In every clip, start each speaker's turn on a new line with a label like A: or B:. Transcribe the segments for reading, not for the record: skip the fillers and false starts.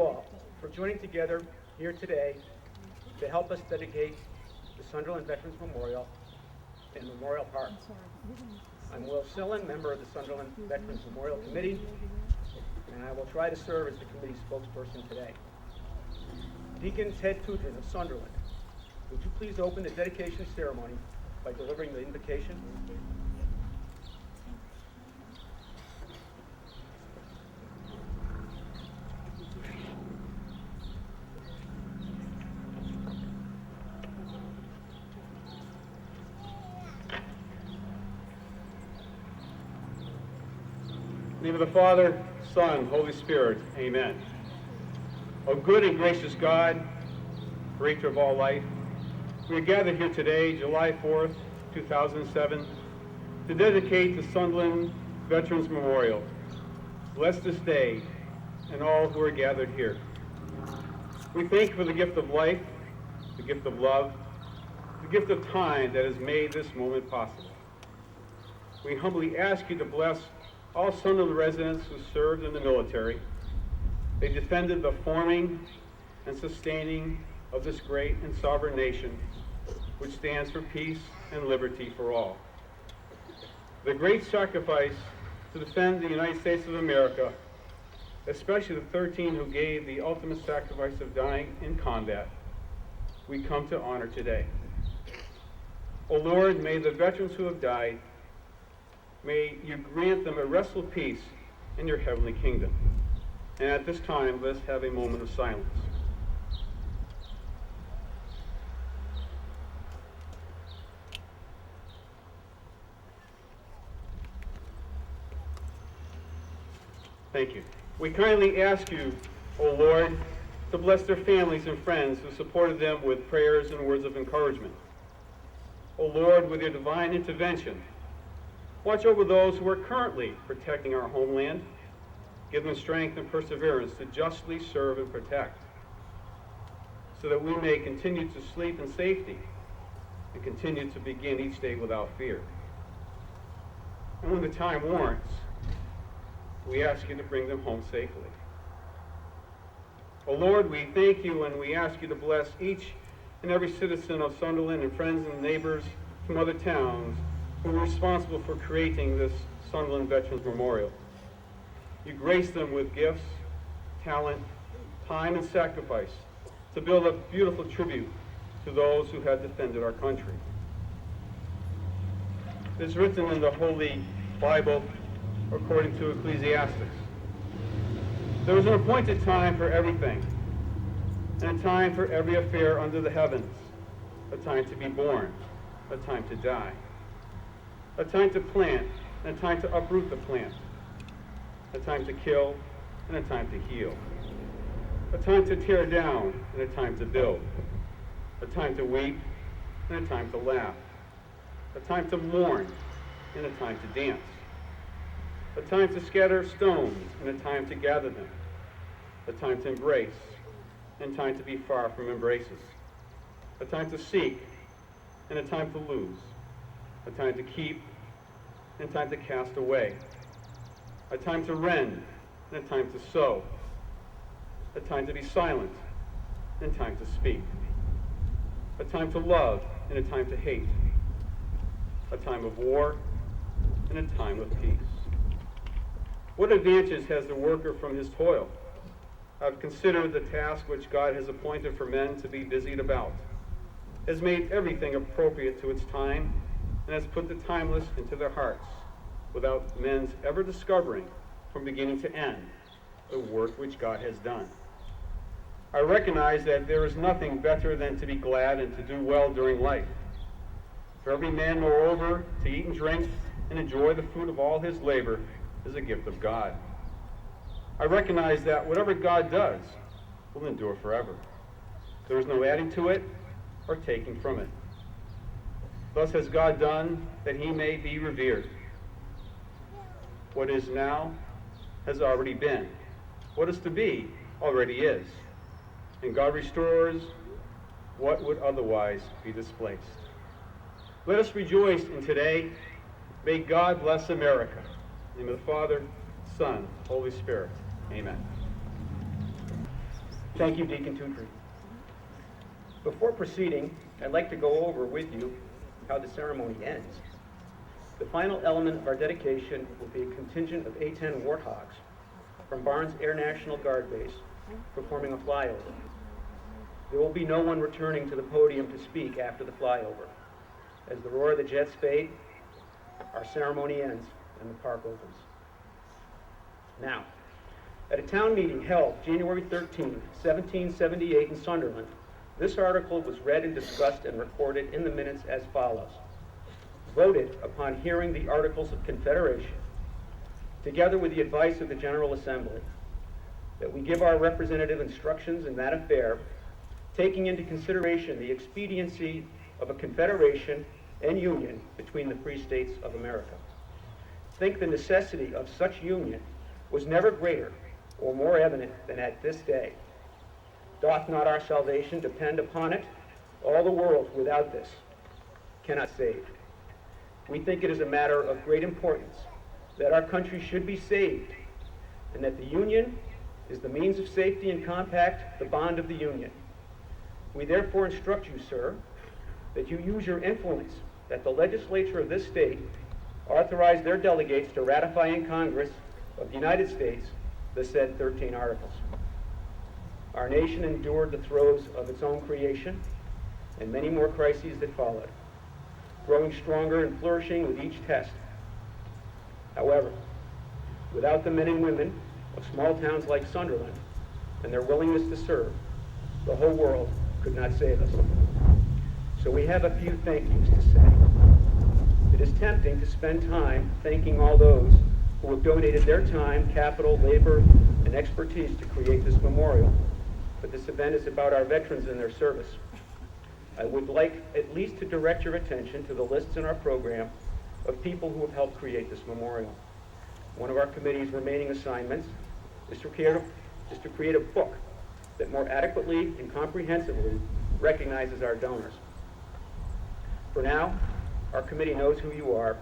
A: you all for joining together here today to help us dedicate the Sunderland Veterans Memorial in Memorial Park. I'm Will Sillen, member of the Sunderland Veterans Memorial Committee, and I will try to serve as the committee's spokesperson today. Deacon Ted Tudrin of Sunderland, would you please open the dedication ceremony by delivering the invocation?
B: In the name of the Father, Son, Holy Spirit, amen. O good and gracious God, creator of all life, we are gathered here today, July 4th, 2007, to dedicate the Sunderland Veterans Memorial. Bless this day and all who are gathered here. We thank you for the gift of life, the gift of love, the gift of time that has made this moment possible. We humbly ask you to bless all Sunderland residents who served in the military. They defended the forming and sustaining of this great and sovereign nation, which stands for peace and liberty for all. The great sacrifice to defend the United States of America, especially the 13 who gave the ultimate sacrifice of dying in combat, we come to honor today. O Lord, may the veterans who have died, may you grant them a restful peace in your heavenly kingdom. And at this time, let's have a moment of silence. Thank you. We kindly ask you, O Lord, to bless their families and friends who supported them with prayers and words of encouragement. O Lord, with your divine intervention, watch over those who are currently protecting our homeland. Give them strength and perseverance to justly serve and protect, so that we may continue to sleep in safety and continue to begin each day without fear. And when the time warrants, we ask you to bring them home safely. O Lord, we thank you and we ask you to bless each and every citizen of Sunderland and friends and neighbors from other towns who are responsible for creating this Sunderland Veterans Memorial. You grace them with gifts, talent, time, and sacrifice to build a beautiful tribute to those who have defended our country. It is written in the Holy Bible, according to Ecclesiastes, there is an appointed time for everything, and a time for every affair under the heavens, a time to be born, a time to die, a time to plant, and a time to uproot the plant, a time to kill, and a time to heal, a time to tear down, and a time to build, a time to weep, and a time to laugh, a time to mourn, and a time to dance, a time to scatter stones, and a time to gather them, a time to embrace, and time to be far from embraces, a time to seek, and a time to lose, a time to keep, and a time to cast away, a time to rend, and a time to sow, a time to be silent, and time to speak, a time to love, and a time to hate, a time of war, and a time of peace. What advantage has the worker from his toil? I've considered the task which God has appointed for men to be busied about, has made everything appropriate to its time, and has put the timeless into their hearts, without men's ever discovering from beginning to end the work which God has done. I recognize that there is nothing better than to be glad and to do well during life. For every man, moreover, to eat and drink and enjoy the fruit of all his labor is a gift of God. I recognize that whatever God does will endure forever. There is no adding to it or taking from it. Thus has God done that he may be revered. What is now has already been. What is to be already is. And God restores what would otherwise be displaced. Let us rejoice in today. May God bless America. In the name of the Father, Son, Holy Spirit. Amen.
A: Thank you, Deacon Tutri. Before proceeding, I'd like to go over with you how the ceremony ends. The final element of our dedication will be a contingent of A-10 Warthogs from Barnes Air National Guard Base performing a flyover. There will be no one returning to the podium to speak after the flyover. As the roar of the jets fade, our ceremony ends and the park opens. Now, at a town meeting held January 13, 1778 in Sunderland, this article was read and discussed and recorded in the minutes as follows. Voted upon hearing the Articles of Confederation, together with the advice of the General Assembly, that we give our representative instructions in that affair, taking into consideration the expediency of a confederation and union between the free states of America. Think the necessity of such union was never greater or more evident than at this day. Doth not our salvation depend upon it? All the world without this cannot save. We think it is a matter of great importance that our country should be saved, and that the Union is the means of safety and compact, the bond of the Union. We therefore instruct you, sir, that you use your influence that the legislature of this state authorize their delegates to ratify in Congress of the United States the said 13 articles. Our nation endured the throes of its own creation and many more crises that followed, growing stronger and flourishing with each test. However, without the men and women of small towns like Sunderland and their willingness to serve, the whole world could not save us. So we have a few thank yous to say. It is tempting to spend time thanking all those who have donated their time, capital, labor, and expertise to create this memorial. But this event is about our veterans and their service. I would like at least to direct your attention to the lists in our program of people who have helped create this memorial. One of our committee's remaining assignments is to create a book that more adequately and comprehensively recognizes our donors. For now, our committee knows who you are,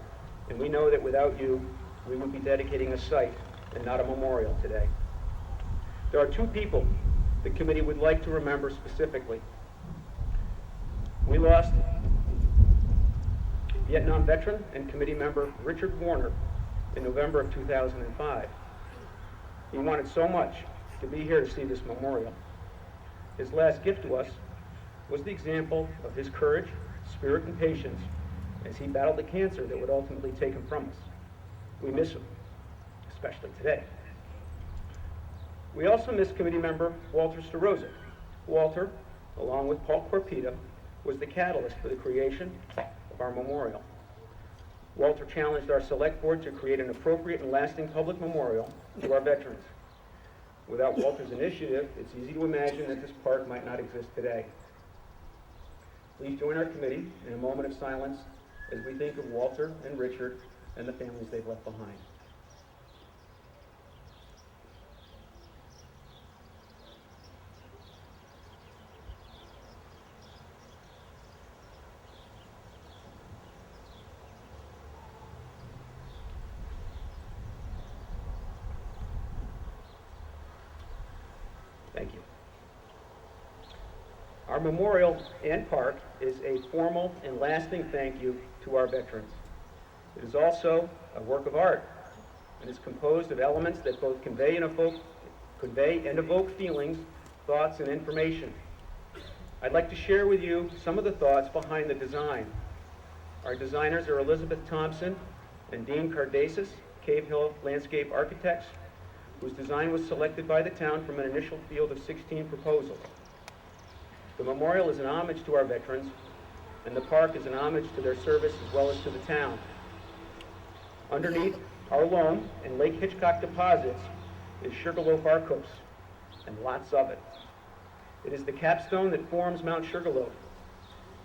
A: and we know that without you, we would be dedicating a site and not a memorial today. There are two people the committee would like to remember specifically. We lost Vietnam veteran and committee member Richard Warner in November of 2005. He wanted so much to be here to see this memorial. His last gift to us was the example of his courage, spirit, and patience as he battled the cancer that would ultimately take him from us. We miss him, especially today. We also miss committee member Walter Starozic. Walter, along with Paul Corpita, was the catalyst for the creation of our memorial. Walter challenged our select board to create an appropriate and lasting public memorial to our veterans. Without Walter's initiative, it's easy to imagine that this park might not exist today. Please join our committee in a moment of silence as we think of Walter and Richard and the families they've left behind. Thank you. Our memorial and park is a formal and lasting thank you to our veterans. It is also a work of art and is composed of elements that both convey and evoke feelings, thoughts, and information. I'd like to share with you some of the thoughts behind the design. Our designers are Elizabeth Thompson and Dean Cardasis, Cave Hill Landscape Architects, whose design was selected by the town from an initial field of 16 proposals. The memorial is an homage to our veterans, and the park is an homage to their service as well as to the town. Underneath our loam and Lake Hitchcock deposits is Sugarloaf Arcos, and lots of it. It is the capstone that forms Mount Sugarloaf.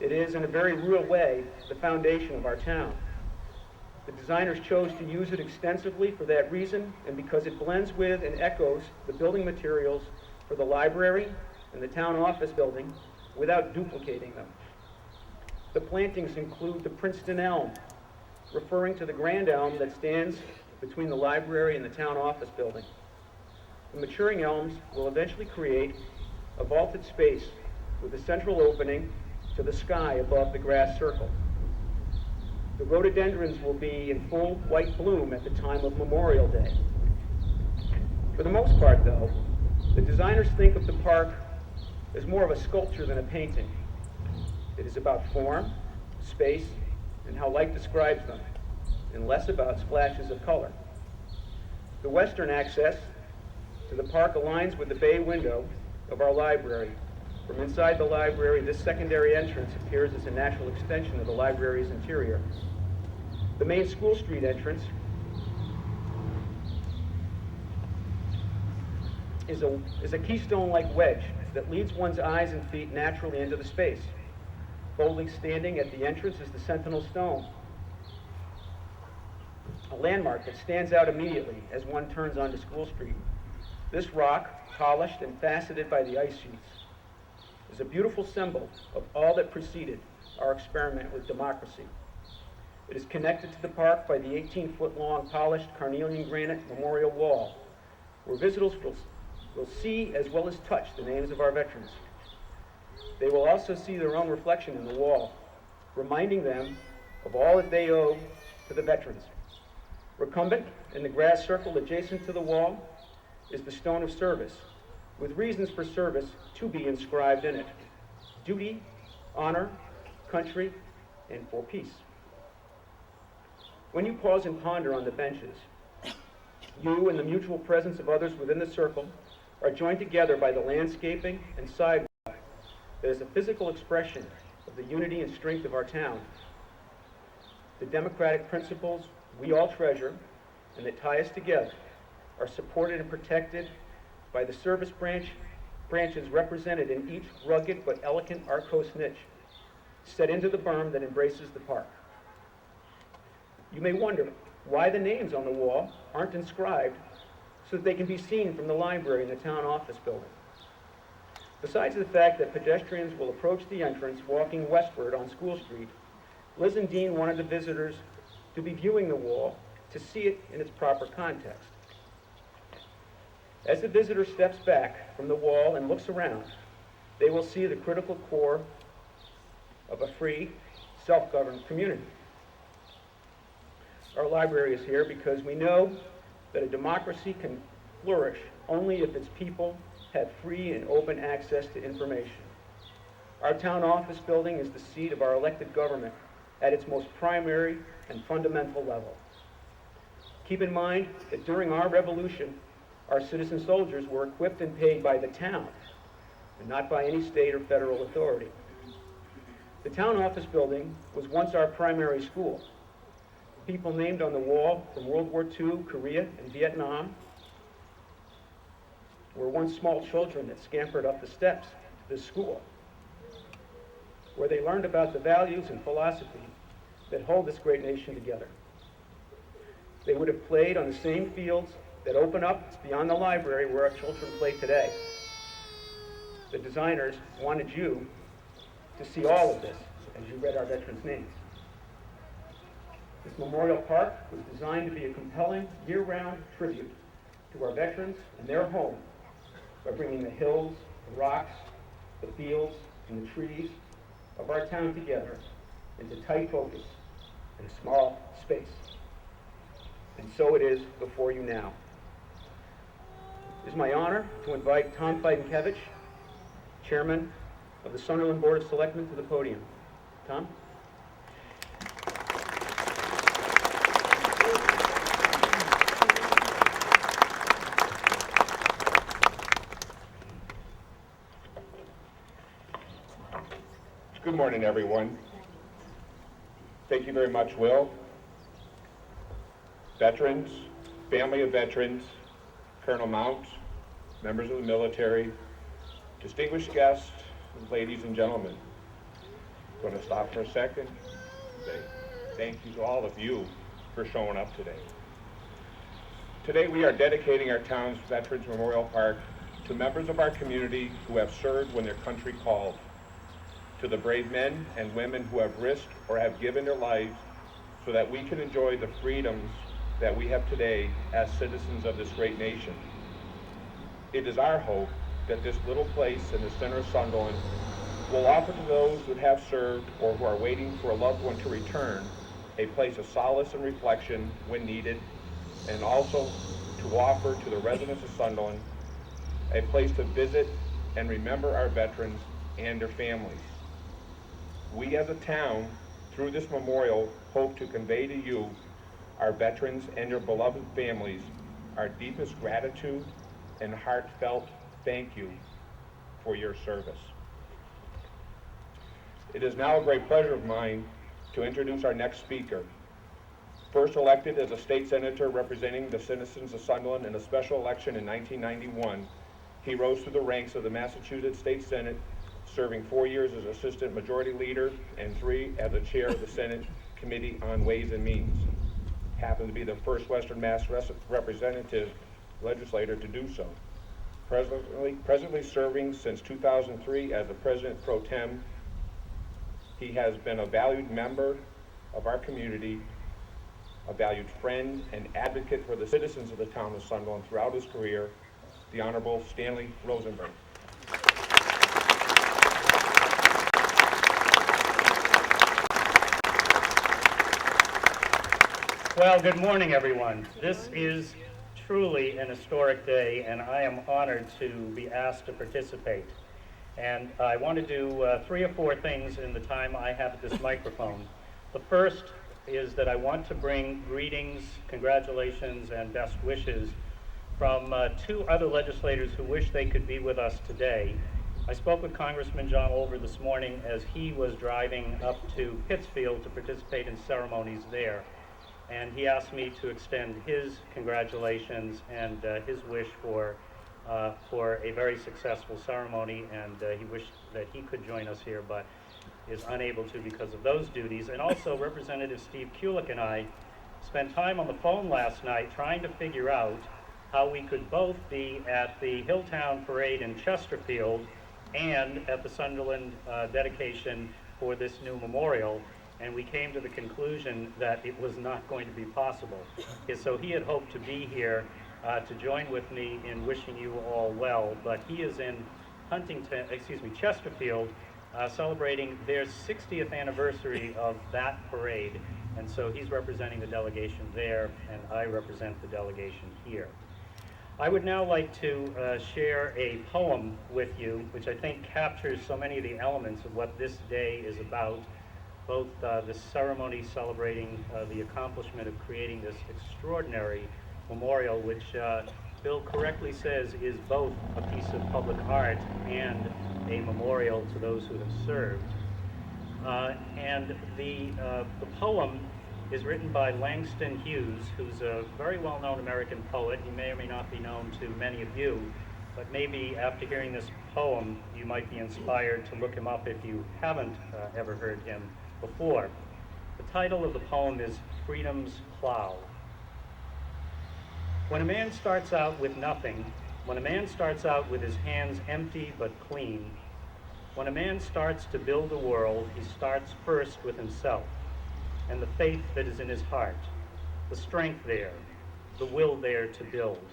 A: It is, in a very real way, the foundation of our town. The designers chose to use it extensively for that reason, and because it blends with and echoes the building materials for the library and the town office building without duplicating them. The plantings include the Princeton elm, referring to the grand elm that stands between the library and the town office building. The maturing elms will eventually create a vaulted space with a central opening to the sky above the grass circle. The rhododendrons will be in full white bloom at the time of Memorial Day. For the most part, though, the designers think of the park as more of a sculpture than a painting. It is about form, space, and how light describes them, and less about splashes of color. The western access to the park aligns with the bay window of our library. From inside the library, this secondary entrance appears as a natural extension of the library's interior. The main School Street entrance is a keystone-like wedge that leads one's eyes and feet naturally into the space. Boldly standing at the entrance is the Sentinel Stone, a landmark that stands out immediately as one turns onto School Street. This rock, polished and faceted by the ice sheets, is a beautiful symbol of all that preceded our experiment with democracy. It is connected to the park by the 18-foot-long polished carnelian granite memorial wall, where visitors will see as well as touch the names of our veterans. They will also see their own reflection in the wall, reminding them of all that they owe to the veterans. Recumbent in the grass circle adjacent to the wall is the Stone of Service, with reasons for service to be inscribed in it: duty, honor, country, and for peace. When you pause and ponder on the benches, you and the mutual presence of others within the circle are joined together by the landscaping and sidewalk that is a physical expression of the unity and strength of our town. The democratic principles we all treasure and that tie us together are supported and protected by the service branches represented in each rugged but elegant Arcos niche set into the berm that embraces the park. You may wonder why the names on the wall aren't inscribed so that they can be seen from the library and the town office building. Besides the fact that pedestrians will approach the entrance walking westward on School Street, Liz and Dean wanted the visitors to be viewing the wall to see it in its proper context. As the visitor steps back from the wall and looks around, they will see the critical core of a free, self-governed community. Our library is here because we know that a democracy can flourish only if its people have free and open access to information. Our town office building is the seat of our elected government at its most primary and fundamental level. Keep in mind that during our revolution, our citizen soldiers were equipped and paid by the town, and not by any state or federal authority. The town office building was once our primary school. People named on the wall from World War II, Korea, and Vietnam were once small children that scampered up the steps to this school, where they learned about the values and philosophy that hold this great nation together. They would have played on the same fields that open up beyond the library where our children play today. The designers wanted you to see all of this as you read our veterans' names. This memorial park was designed to be a compelling year-round tribute to our veterans and their home by bringing the hills, the rocks, the fields, and the trees of our town together into tight focus in a small space. And so it is before you now. It is my honor to invite Tom Fidenkevich, Chairman of the Sunderland Board of Selectmen, to the podium. Tom?
C: Good morning, everyone. Thank you very much, Will. Veterans, family of veterans, Colonel Mount, members of the military, distinguished guests, ladies and gentlemen. I'm going to stop for a second and say thank you to all of you for showing up today. Today we are dedicating our town's Veterans Memorial Park to members of our community who have served when their country called, to the brave men and women who have risked or have given their lives so that we can enjoy the freedoms that we have today as citizens of this great nation. It is our hope that this little place in the center of Sunderland will offer to those who have served or who are waiting for a loved one to return a place of solace and reflection when needed, and also to offer to the residents of Sunderland a place to visit and remember our veterans and their families. We as a town, through this memorial, hope to convey to you, our veterans and your beloved families, our deepest gratitude and heartfelt thank you for your service. It is now a great pleasure of mine to introduce our next speaker. First elected as a state senator representing the citizens of Sunderland in a special election in 1991, he rose through the ranks of the Massachusetts State Senate, serving 4 years as Assistant Majority Leader and 3 as the Chair of the Senate Committee on Ways and Means. Happened to be the first Western Mass representative legislator to do so. Presently serving since 2003 as the President Pro Tem, he has been a valued member of our community, a valued friend and advocate for the citizens of the town of Sunderland throughout his career, the Honorable Stanley Rosenberg.
D: Well, good morning, everyone. This is truly an historic day, and I am honored to be asked to participate. And I want to do 3 or 4 things in the time I have at this microphone. The first is that I want to bring greetings, congratulations, and best wishes from 2 other legislators who wish they could be with us today. I spoke with Congressman John Olver this morning as he was driving up to Pittsfield to participate in ceremonies there. And he asked me to extend his congratulations and his wish for a very successful ceremony, and he wished that he could join us here, but is unable to because of those duties. And also, Representative Steve Kulik and I spent time on the phone last night trying to figure out how we could both be at the Hilltown Parade in Chesterfield and at the Sunderland dedication for this new memorial. And we came to the conclusion that it was not going to be possible. So he had hoped to be here to join with me in wishing you all well, but he is in Chesterfield, celebrating their 60th anniversary of that parade, and so he's representing the delegation there, and I represent the delegation here. I would now like to share a poem with you, which I think captures so many of the elements of what this day is about, both the ceremony celebrating the accomplishment of creating this extraordinary memorial, which Bill correctly says is both a piece of public art and a memorial to those who have served. And the poem is written by Langston Hughes, who's a very well-known American poet. He may or may not be known to many of you, but maybe after hearing this poem, you might be inspired to look him up if you haven't ever heard him before. The title of the poem is Freedom's Plow. When a man starts out with nothing, when a man starts out with his hands empty but clean, when a man starts to build a world, he starts first with himself and the faith that is in his heart, the strength there, the will there to build.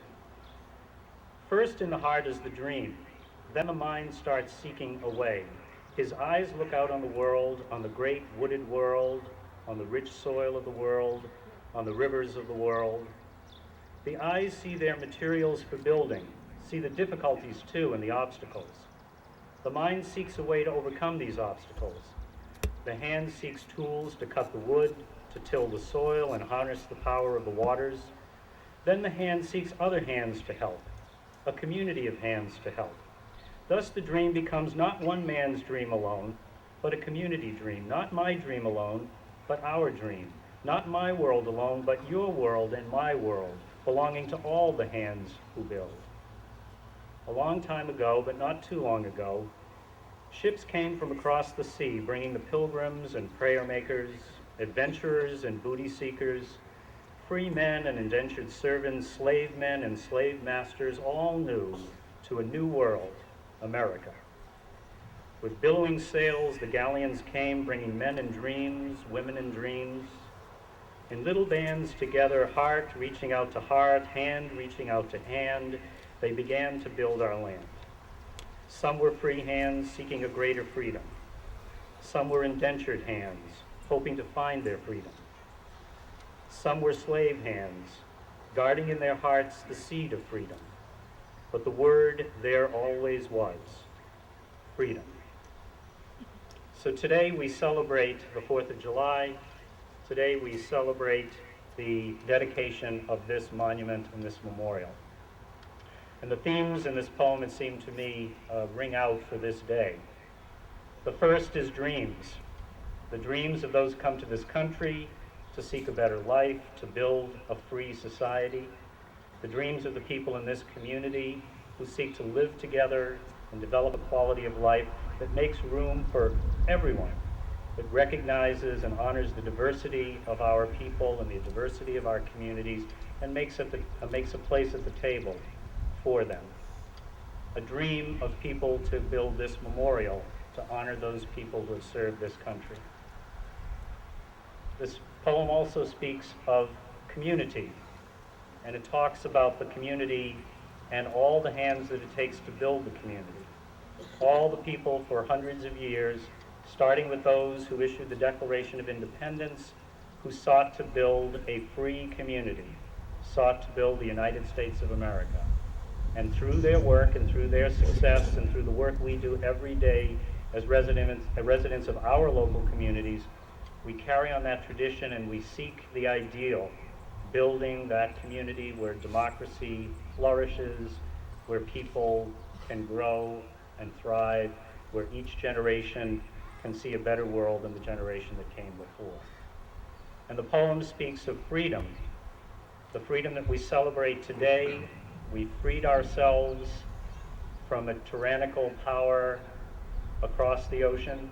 D: First in the heart is the dream, then the mind starts seeking a way. His eyes look out on the world, on the great wooded world, on the rich soil of the world, on the rivers of the world. The eyes see their materials for building, see the difficulties too and the obstacles. The mind seeks a way to overcome these obstacles. The hand seeks tools to cut the wood, to till the soil and harness the power of the waters. Then the hand seeks other hands to help, a community of hands to help. Thus the dream becomes not one man's dream alone, but a community dream, not my dream alone, but our dream, not my world alone, but your world and my world, belonging to all the hands who build. A long time ago, but not too long ago, ships came from across the sea, bringing the pilgrims and prayer makers, adventurers and booty seekers, free men and indentured servants, slave men and slave masters, all new to a new world, America. With billowing sails, the galleons came, bringing men and dreams, women and dreams. In little bands together, heart reaching out to heart, hand reaching out to hand, they began to build our land. Some were free hands seeking a greater freedom. Some were indentured hands hoping to find their freedom. Some were slave hands guarding in their hearts the seed of freedom. But the word there always was, freedom. So today we celebrate the 4th of July. Today we celebrate the dedication of this monument and this memorial. And the themes in this poem, it seemed to me, ring out for this day. The first is dreams. The dreams of those who come to this country to seek a better life, to build a free society. The dreams of the people in this community who seek to live together and develop a quality of life that makes room for everyone, that recognizes and honors the diversity of our people and the diversity of our communities, and makes a place at the table for them. A dream of people to build this memorial to honor those people who have served this country. This poem also speaks of community, and it talks about the community and all the hands that it takes to build the community. All the people for hundreds of years, starting with those who issued the Declaration of Independence, who sought to build a free community, sought to build the United States of America. And through their work and through their success and through the work we do every day as residents of our local communities, we carry on that tradition and we seek the ideal, building that community where democracy flourishes, where people can grow and thrive, where each generation can see a better world than the generation that came before. And the poem speaks of freedom, the freedom that we celebrate today. We freed ourselves from a tyrannical power across the ocean.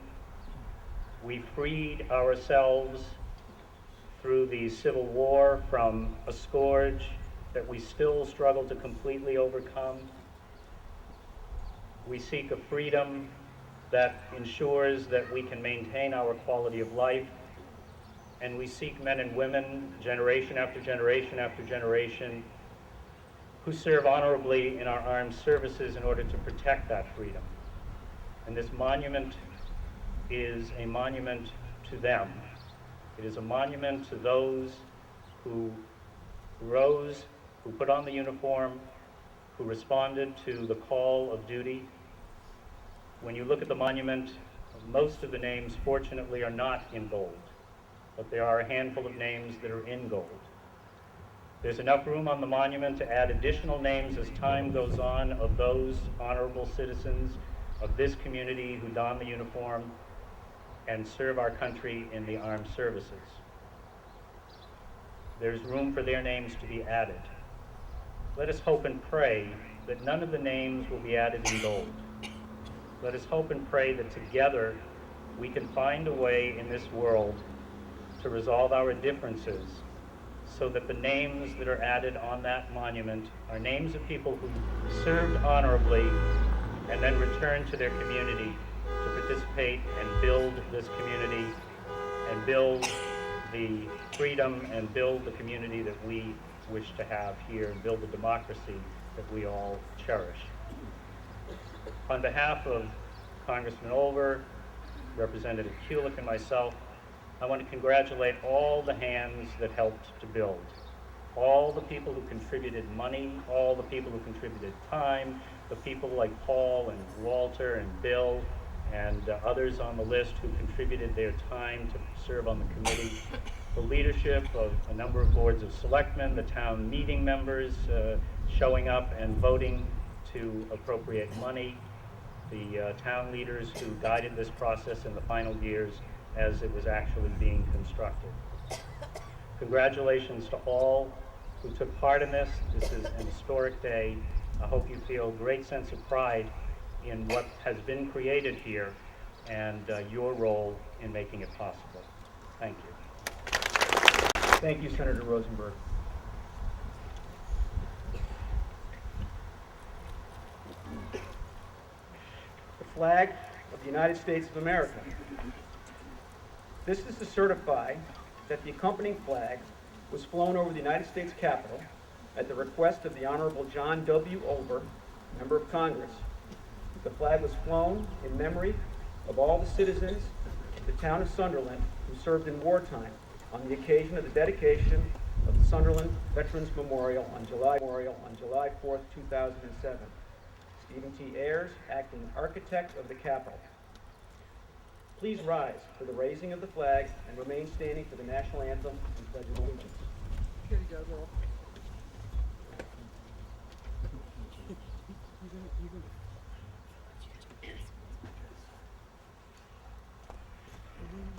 D: We freed ourselves through the Civil War from a scourge that we still struggle to completely overcome. We seek a freedom that ensures that we can maintain our quality of life, and we seek men and women, generation after generation after generation, who serve honorably in our armed services in order to protect that freedom. And this monument is a monument to them. It is a monument to those who rose, who put on the uniform, who responded to the call of duty. When you look at the monument, most of the names, fortunately, are not in gold, but there are a handful of names that are in gold. There's enough room on the monument to add additional names as time goes on of those honorable citizens of this community who don the uniform and serve our country in the armed services. There's room for their names to be added. Let us hope and pray that none of the names will be added in gold. Let us hope and pray that together we can find a way in this world to resolve our differences so that the names that are added on that monument are names of people who served honorably and then returned to their community to participate and build this community and build the freedom and build the community that we wish to have here and build the democracy that we all cherish. On behalf of Congressman Olver, Representative Kulik, and myself, I want to congratulate all the hands that helped to build. All the people who contributed money, all the people who contributed time, the people like Paul and Walter and Bill and others on the list who contributed their time to serve on the committee, the leadership of a number of boards of selectmen, the town meeting members showing up and voting to appropriate money, the town leaders who guided this process in the final years as it was actually being constructed. Congratulations to all who took part in this. This is an historic day. I hope you feel a great sense of pride in what has been created here and your role in making it possible. Thank you.
A: Thank you, Senator Rosenberg. The flag of the United States of America. This is to certify that the accompanying flag was flown over the United States Capitol at the request of the Honorable John W. Olver, Member of Congress, The flag was flown in memory of all the citizens of the town of Sunderland who served in wartime on the occasion of the dedication of the Sunderland Veterans Memorial on July 4th, 2007. Stephen T. Ayers, acting architect of the Capitol. Please rise for the raising of the flag and remain standing for the national anthem and pledge of allegiance.
E: Here you go, girl.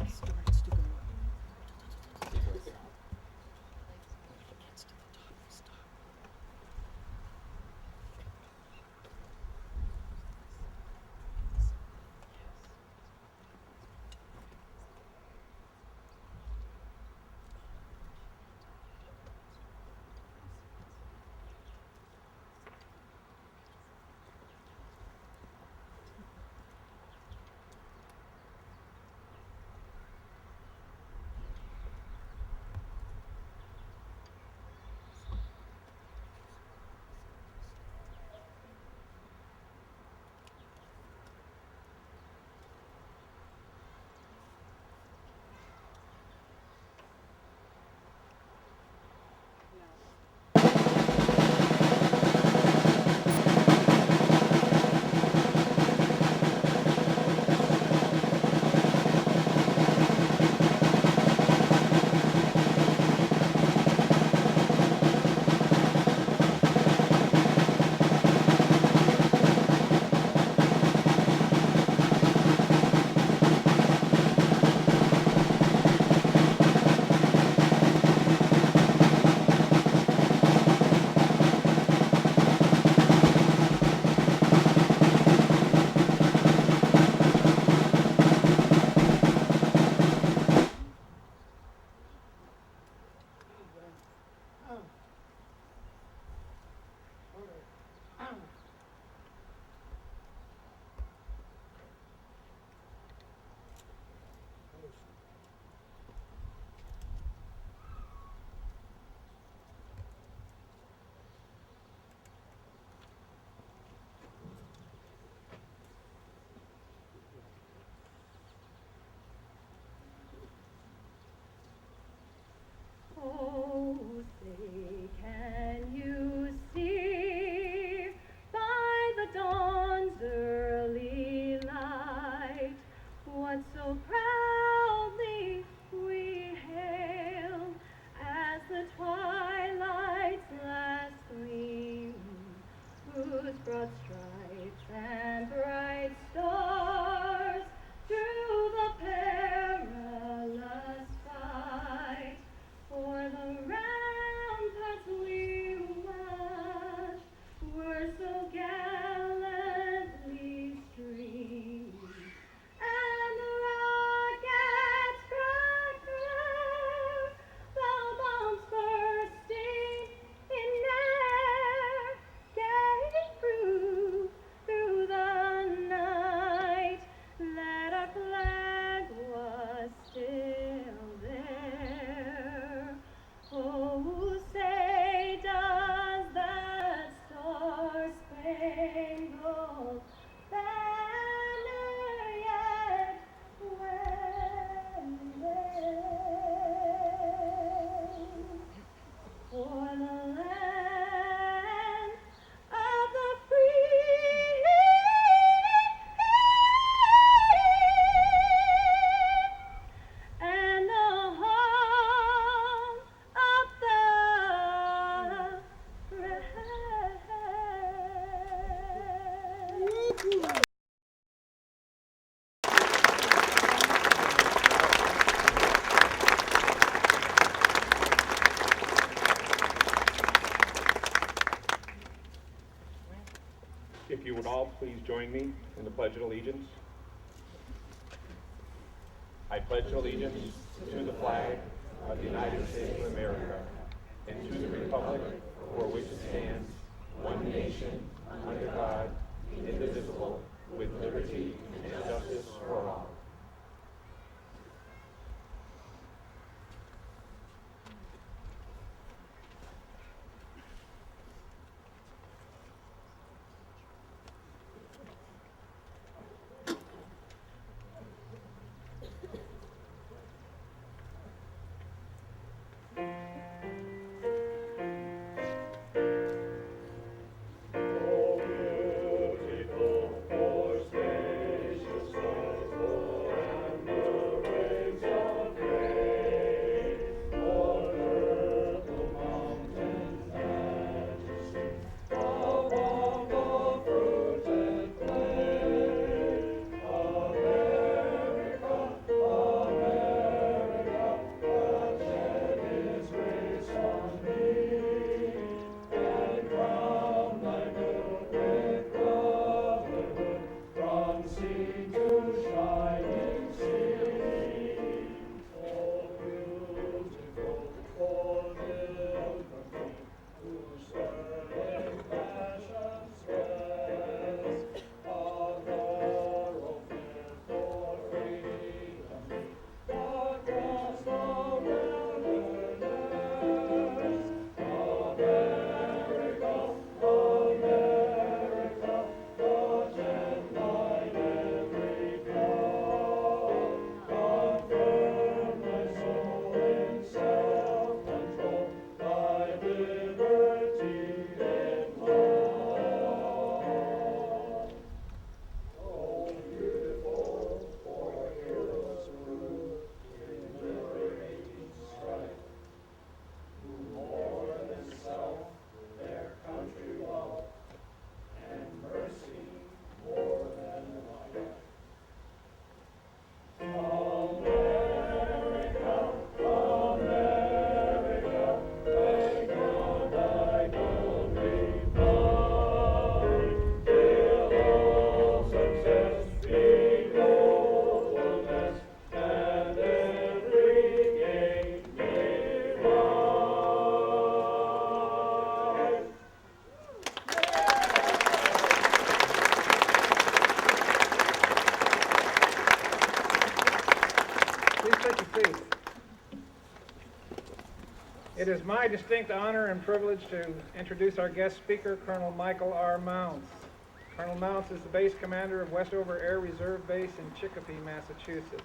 E: Starts to go up. Gets to the top, stop.
F: Oh, say, can you see by the dawn's early light what so proudly we hailed as the twilight's last gleam, whose broad stripes and bright stars through the perilous fight for the ramparts we watched were so gallantly streamed, and the rockets cracked there, the bombs bursting in air gave proof through the night that our flag was still there. Oh, say does that star-spangled banner yet wave for the land of the free and the home of the brave.
C: If you would all please join me in the Pledge of Allegiance. I pledge allegiance to the flag of the United States of America and to the republic for which it stands, one nation, under God, indivisible, with liberty and justice for all.
G: Please take your seats. It is my distinct honor and privilege to introduce our guest speaker, Colonel Michael R. Mounts. Colonel Mounts is the base commander of Westover Air Reserve Base in Chicopee, Massachusetts.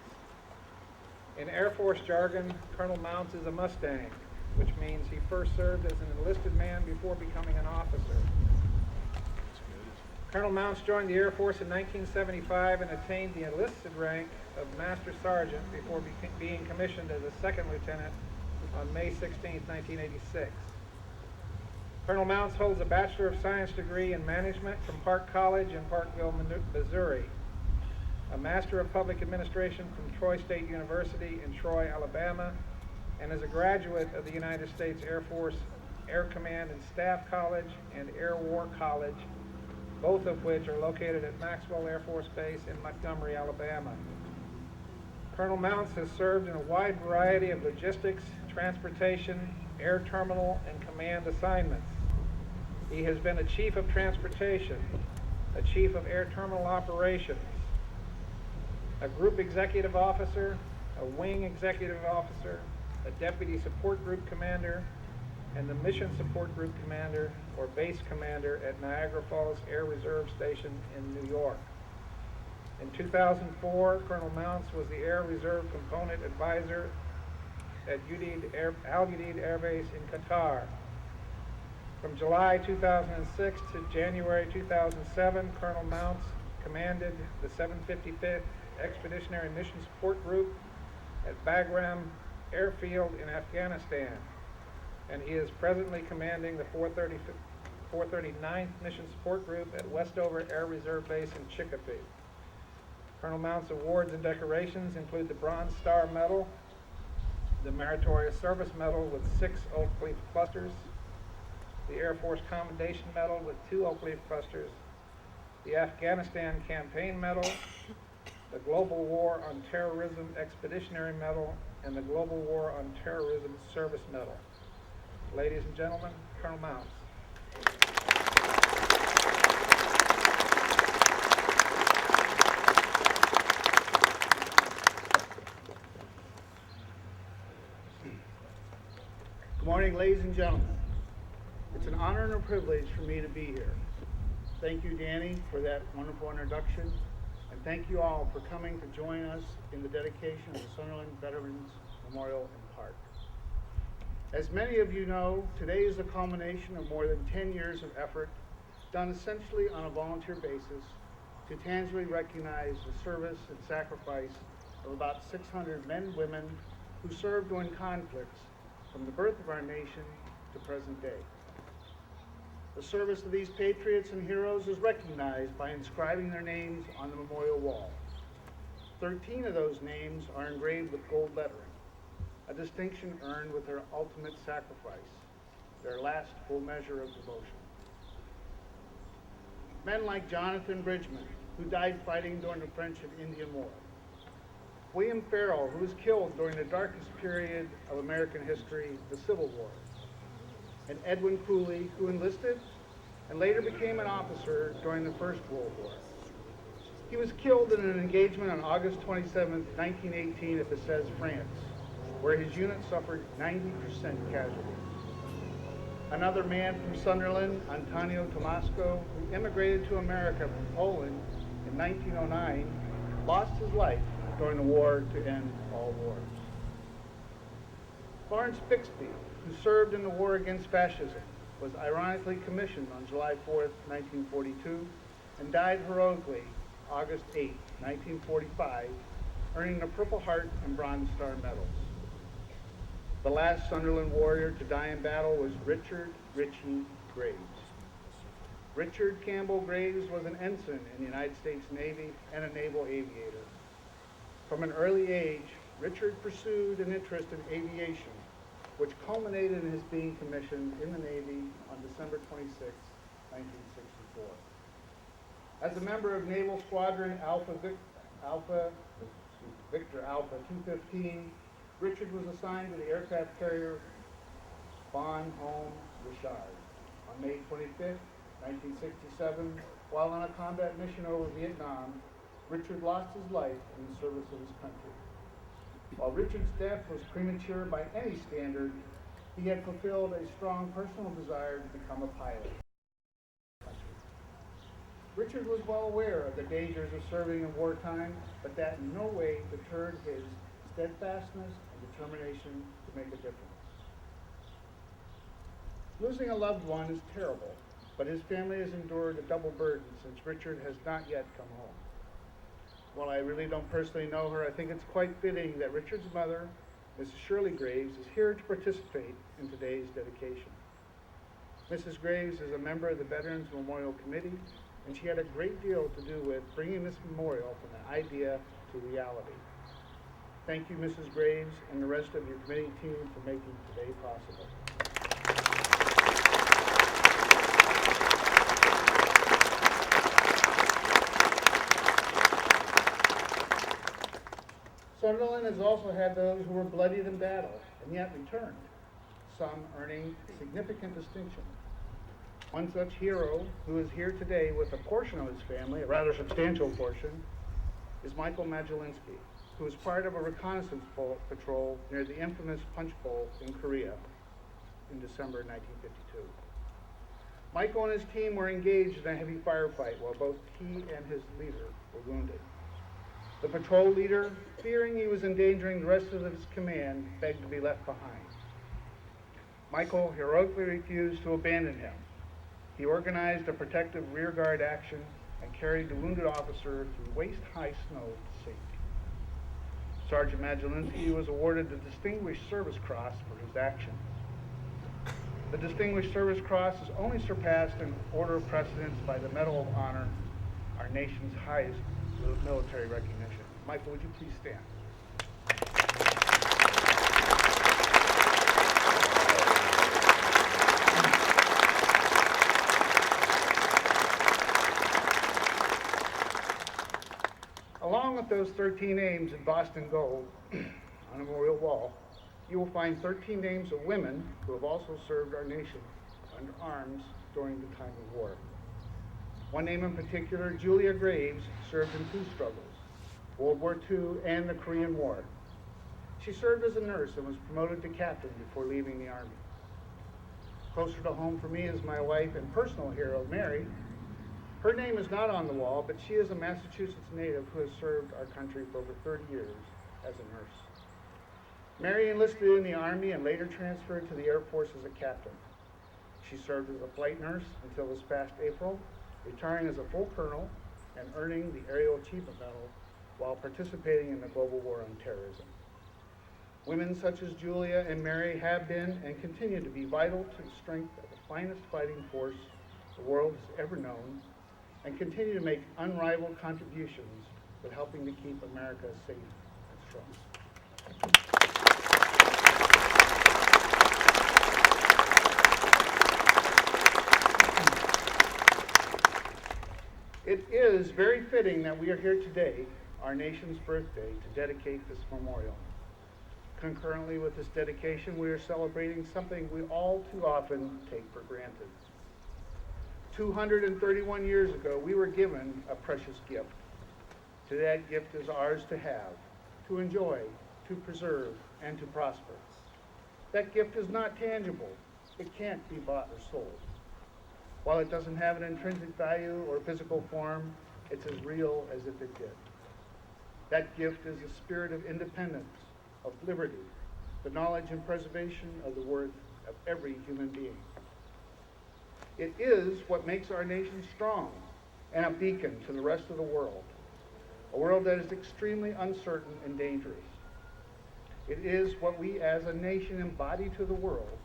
G: In Air Force jargon, Colonel Mounts is a Mustang, which means he first served as an enlisted man before becoming an officer. Colonel Mounts joined the Air Force in 1975 and attained the enlisted rank of Master Sergeant before being commissioned as a second lieutenant on May 16, 1986. Colonel Mounts holds a Bachelor of Science degree in Management from Park College in Parkville, Missouri, a Master of Public Administration from Troy State University in Troy, Alabama, and is a graduate of the United States Air Force Air Command and Staff College and Air War College, both of which are located at Maxwell Air Force Base in Montgomery, Alabama. Colonel Mounts has served in a wide variety of logistics, transportation, air terminal, and command assignments. He has been a Chief of Transportation, a Chief of Air Terminal Operations, a Group Executive Officer, a Wing Executive Officer, a Deputy Support Group Commander, and the Mission Support Group Commander, or Base Commander, at Niagara Falls Air Reserve Station in New York. In 2004, Colonel Mounts was the Air Reserve Component Advisor at Al Udeid Air Base in Qatar. From July 2006 to January 2007, Colonel Mounts commanded the 755th Expeditionary Mission Support Group at Bagram Airfield in Afghanistan, and he is presently commanding the 439th Mission Support Group at Westover Air Reserve Base in Chicopee. Colonel Mounts' awards and decorations include the Bronze Star Medal, the Meritorious Service Medal with 6 oak leaf clusters, the Air Force Commendation Medal with 2 oak leaf clusters, the Afghanistan Campaign Medal, the Global War on Terrorism Expeditionary Medal, and the Global War on Terrorism Service Medal. Ladies and gentlemen, Colonel Mounts.
H: Good morning, ladies and gentlemen. It's an honor and a privilege for me to be here. Thank you, Danny, for that wonderful introduction, and thank you all for coming to join us in the dedication of the Sunderland Veterans Memorial and Park. As many of you know, today is the culmination of more than 10 years of effort done essentially on a volunteer basis to tangibly recognize the service and sacrifice of about 600 men and women who served during conflicts from the birth of our nation to present day. The service of these patriots and heroes is recognized by inscribing their names on the memorial wall. 13 of those names are engraved with gold lettering, a distinction earned with their ultimate sacrifice, their last full measure of devotion. Men like Jonathan Bridgman, who died fighting during the French and Indian War. William Farrell, who was killed during the darkest period of American history, the Civil War. And Edwin Cooley, who enlisted and later became an officer during the First World War. He was killed in an engagement on August 27, 1918 at Bessèges, France, where his unit suffered 90% casualties. Another man from Sunderland, Antonio Tomasco, who immigrated to America from Poland in 1909, lost his life during the war to end all wars. Lawrence Bixby, who served in the war against fascism, was ironically commissioned on July 4, 1942, and died heroically August 8, 1945, earning the Purple Heart and Bronze Star medals. The last Sunderland warrior to die in battle was Richard Ritchie Graves. Richard Campbell Graves was an ensign in the United States Navy and a naval aviator. From an early age, Richard pursued an interest in aviation, which culminated in his being commissioned in the Navy on December 26, 1964. As a member of Naval Squadron Victor Alpha 215, Richard was assigned to the aircraft carrier Bon Homme Richard. On May 25, 1967, while on a combat mission over Vietnam, Richard lost his life in the service of his country. While Richard's death was premature by any standard, he had fulfilled a strong personal desire to become a pilot. Richard was well aware of the dangers of serving in wartime, but that in no way deterred his steadfastness and determination to make a difference. Losing a loved one is terrible, but his family has endured a double burden since Richard has not yet come home. While I really don't personally know her, I think it's quite fitting that Richard's mother, Mrs. Shirley Graves, is here to participate in today's dedication. Mrs. Graves is a member of the Veterans Memorial Committee, and she had a great deal to do with bringing this memorial from the idea to reality. Thank you, Mrs. Graves, and the rest of your committee team for making today possible. Sunderland has also had those who were bloodied in battle and yet returned, some earning significant distinction. One such hero, who is here today with a portion of his family, a rather substantial portion, is Michael Majelinski, who was part of a reconnaissance patrol near the infamous Punch Bowl in Korea in December 1952. Michael and his team were engaged in a heavy firefight while both he and his leader were wounded. The patrol leader, fearing he was endangering the rest of his command, begged to be left behind. Michael heroically refused to abandon him. He organized a protective rearguard action and carried the wounded officer through waist-high snow to safety. Sergeant Majelinski was awarded the Distinguished Service Cross for his action. The Distinguished Service Cross is only surpassed in order of precedence by the Medal of Honor, our nation's highest military recognition. Michael, would you please stand? Along with those 13 names in Boston gold on a memorial wall, you will find 13 names of women who have also served our nation under arms during the time of war. One name in particular, Julia Graves, served in two struggles, World War II and the Korean War. She served as a nurse and was promoted to captain before leaving the Army. Closer to home for me is my wife and personal hero, Mary. Her name is not on the wall, but she is a Massachusetts native who has served our country for over 30 years as a nurse. Mary enlisted in the Army and later transferred to the Air Force as a captain. She served as a flight nurse until this past April, retiring as a full colonel and earning the Aerial Achievement Medal while participating in the global war on terrorism. Women such as Julia and Mary have been and continue to be vital to the strength of the finest fighting force the world has ever known, and continue to make unrivaled contributions with helping to keep America safe and strong. It is very fitting that we are here today, our nation's birthday, to dedicate this memorial. Concurrently with this dedication, we are celebrating something we all too often take for granted. 231 years ago, we were given a precious gift. Today, that gift is ours to have, to enjoy, to preserve, and to prosper. That gift is not tangible. It can't be bought or sold. While it doesn't have an intrinsic value or physical form, it's as real as if it did. That gift is a spirit of independence, of liberty, the knowledge and preservation of the worth of every human being. It is what makes our nation strong and a beacon to the rest of the world, a world that is extremely uncertain and dangerous. It is what we as a nation embody to the world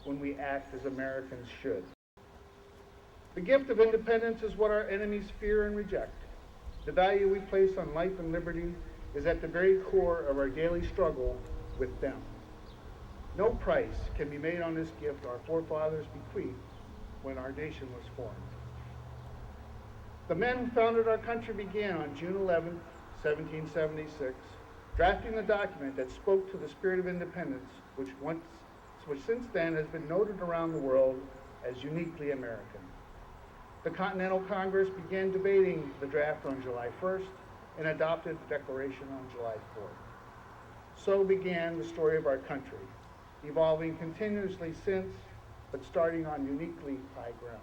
H: when we act as Americans should. The gift of independence is what our enemies fear and reject. The value we place on life and liberty is at the very core of our daily struggle with them. No price can be made on this gift our forefathers bequeathed when our nation was formed. The men who founded our country began on June 11, 1776, drafting the document that spoke to the spirit of independence, which since then has been noted around the world as uniquely American. The Continental Congress began debating the draft on July 1st and adopted the Declaration on July 4th. So began the story of our country, evolving continuously since, but starting on uniquely high ground.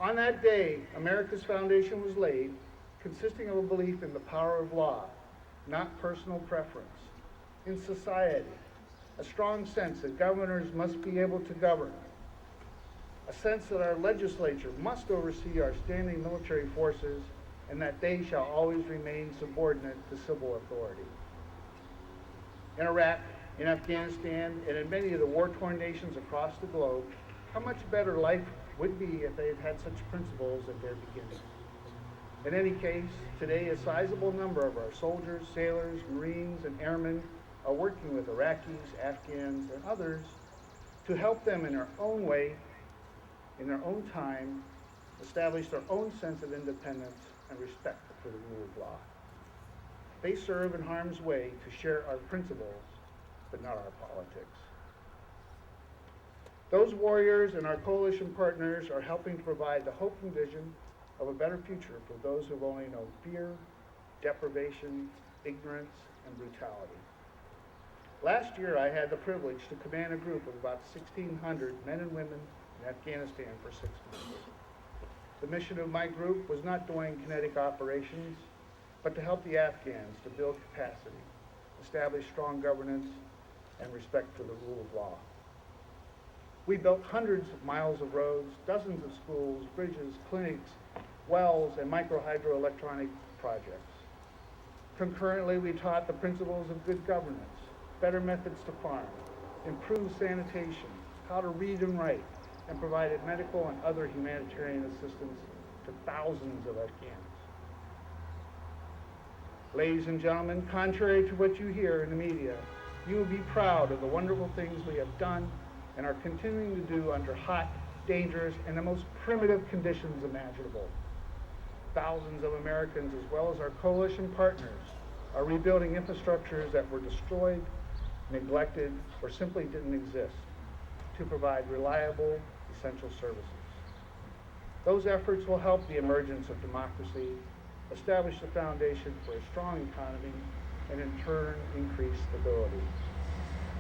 H: On that day, America's foundation was laid, consisting of a belief in the power of law, not personal preference. In society, a strong sense that governors must be able to govern, a sense that our legislature must oversee our standing military forces and that they shall always remain subordinate to civil authority. In Iraq, in Afghanistan, and in many of the war-torn nations across the globe, how much better life would be if they had had such principles at their beginning. In any case, today a sizable number of our soldiers, sailors, Marines, and airmen are working with Iraqis, Afghans, and others to help them in their own way, in their own time, establish their own sense of independence and respect for the rule of law. They serve in harm's way to share our principles, but not our politics. Those warriors and our coalition partners are helping to provide the hope and vision of a better future for those who've only known fear, deprivation, ignorance, and brutality. Last year, I had the privilege to command a group of about 1,600 men and women in Afghanistan for 6 months. The mission of my group was not doing kinetic operations, but to help the Afghans to build capacity, establish strong governance, and respect for the rule of law. We built hundreds of miles of roads, dozens of schools, bridges, clinics, wells, and micro-hydroelectronic projects. Concurrently, we taught the principles of good governance, better methods to farm, improved sanitation, how to read and write, and provided medical and other humanitarian assistance to thousands of Afghans. Ladies and gentlemen, contrary to what you hear in the media, you will be proud of the wonderful things we have done and are continuing to do under hot, dangerous, and the most primitive conditions imaginable. Thousands of Americans, as well as our coalition partners, are rebuilding infrastructures that were destroyed, neglected, or simply didn't exist to provide reliable, essential services. Those efforts will help the emergence of democracy, establish the foundation for a strong economy, and in turn, increase stability.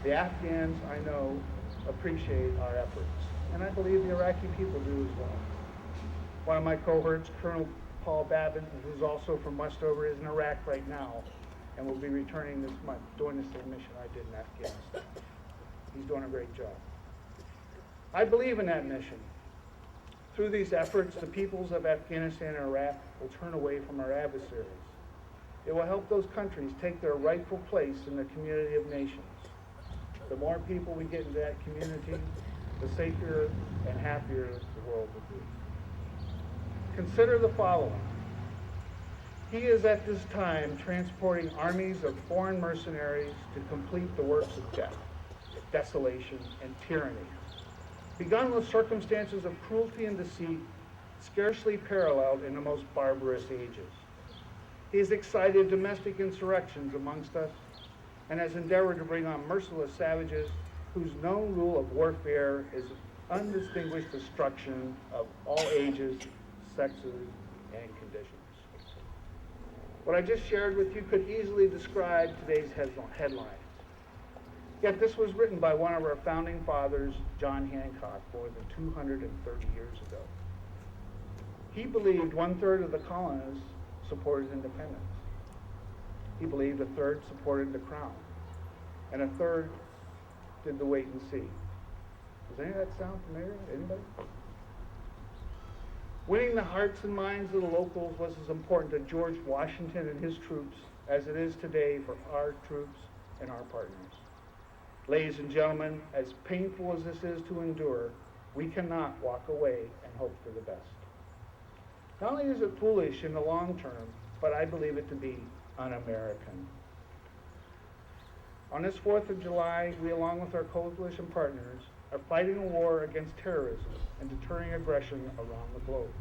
H: The Afghans, I know, appreciate our efforts, and I believe the Iraqi people do as well. One of my cohorts, Colonel Paul Babin, who's also from Westover, is in Iraq right now and will be returning this month, doing the same mission I did in Afghanistan. He's doing a great job. I believe in that mission. Through these efforts, the peoples of Afghanistan and Iraq will turn away from our adversaries. It will help those countries take their rightful place in the community of nations. The more people we get into that community, the safer and happier the world will be. Consider the following. He is at this time transporting armies of foreign mercenaries to complete the works of death, desolation, and tyranny. Begun with circumstances of cruelty and deceit, scarcely paralleled in the most barbarous ages. He has excited domestic insurrections amongst us and has endeavored to bring on merciless savages whose known rule of warfare is undistinguished destruction of all ages, sexes, and conditions. What I just shared with you could easily describe today's headlines. Yet this was written by one of our founding fathers, John Hancock, more than 230 years ago. He believed 1/3 of the colonists supported independence. He believed 1/3 supported the crown, and 1/3 did the wait and see. Does any of that sound familiar? Anybody? Winning the hearts and minds of the locals was as important to George Washington and his troops as it is today for our troops and our partners. Ladies and gentlemen, as painful as this is to endure, we cannot walk away and hope for the best. Not only is it foolish in the long term, but I believe it to be un-American. On this 4th of July, we, along with our coalition partners, are fighting a war against terrorism and deterring aggression around the globe.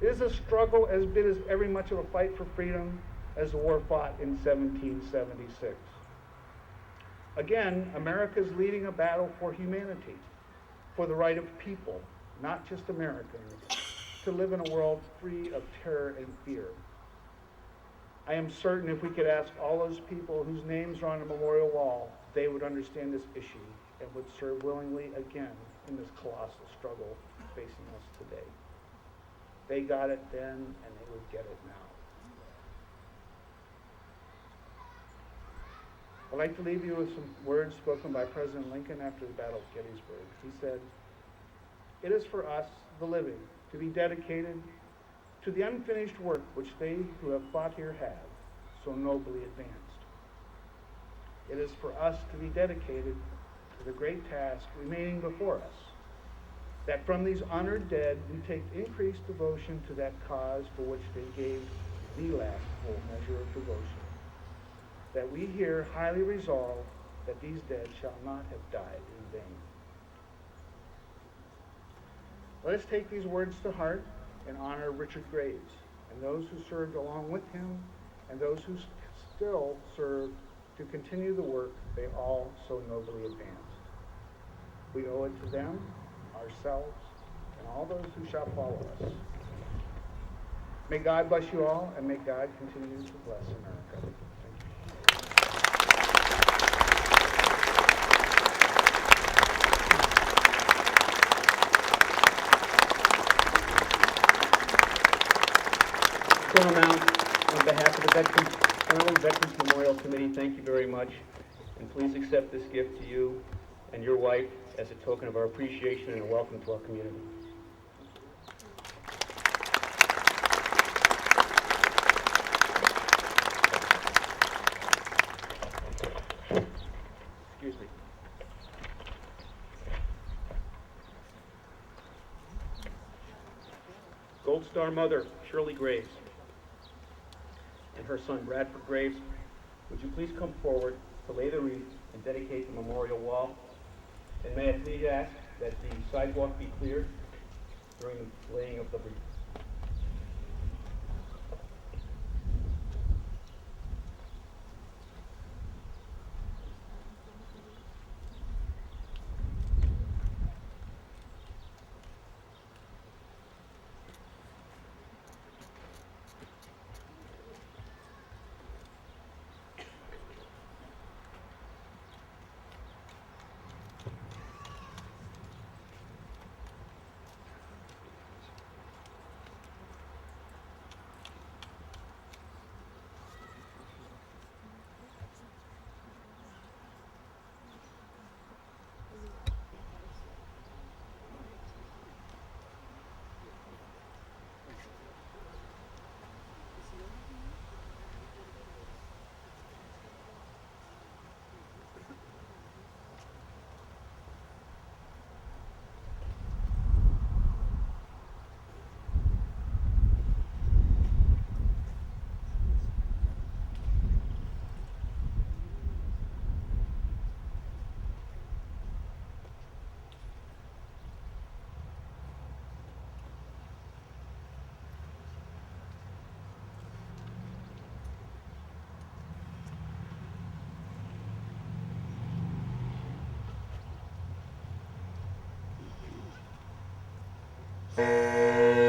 H: It is a struggle as big as every much of a fight for freedom as the war fought in 1776. Again, America is leading a battle for humanity, for the right of people, not just Americans, to live in a world free of terror and fear. I am certain if we could ask all those people whose names are on a memorial wall, they would understand this issue and would serve willingly again in this colossal struggle facing us today. They got it then, and they would get it now. I'd like to leave you with some words spoken by President Lincoln after the Battle of Gettysburg. He said, "It is for us, the living, to be dedicated to the unfinished work which they who have fought here have so nobly advanced. It is for us to be dedicated to the great task remaining before us, that from these honored dead we take increased devotion to that cause for which they gave the last full measure of devotion, that we here highly resolve that these dead shall not have died in vain." Let us take these words to heart and honor Richard Graves and those who served along with him and those who still serve to continue the work they all so nobly advanced. We owe it to them, ourselves, and all those who shall follow us. May God bless you all, and may God continue to bless America. Thank you.
A: Colonel Mount, on behalf of the Sunderland Veterans Memorial Committee, thank you very much, and please accept this gift to you and your wife as a token of our appreciation and a welcome to our community. Excuse me. Gold Star mother, Shirley Graves, and her son, Bradford Graves, would you please come forward to lay the wreath and dedicate the memorial wall? And may I please ask that the sidewalk be cleared during the laying of the wreath.
F: Thank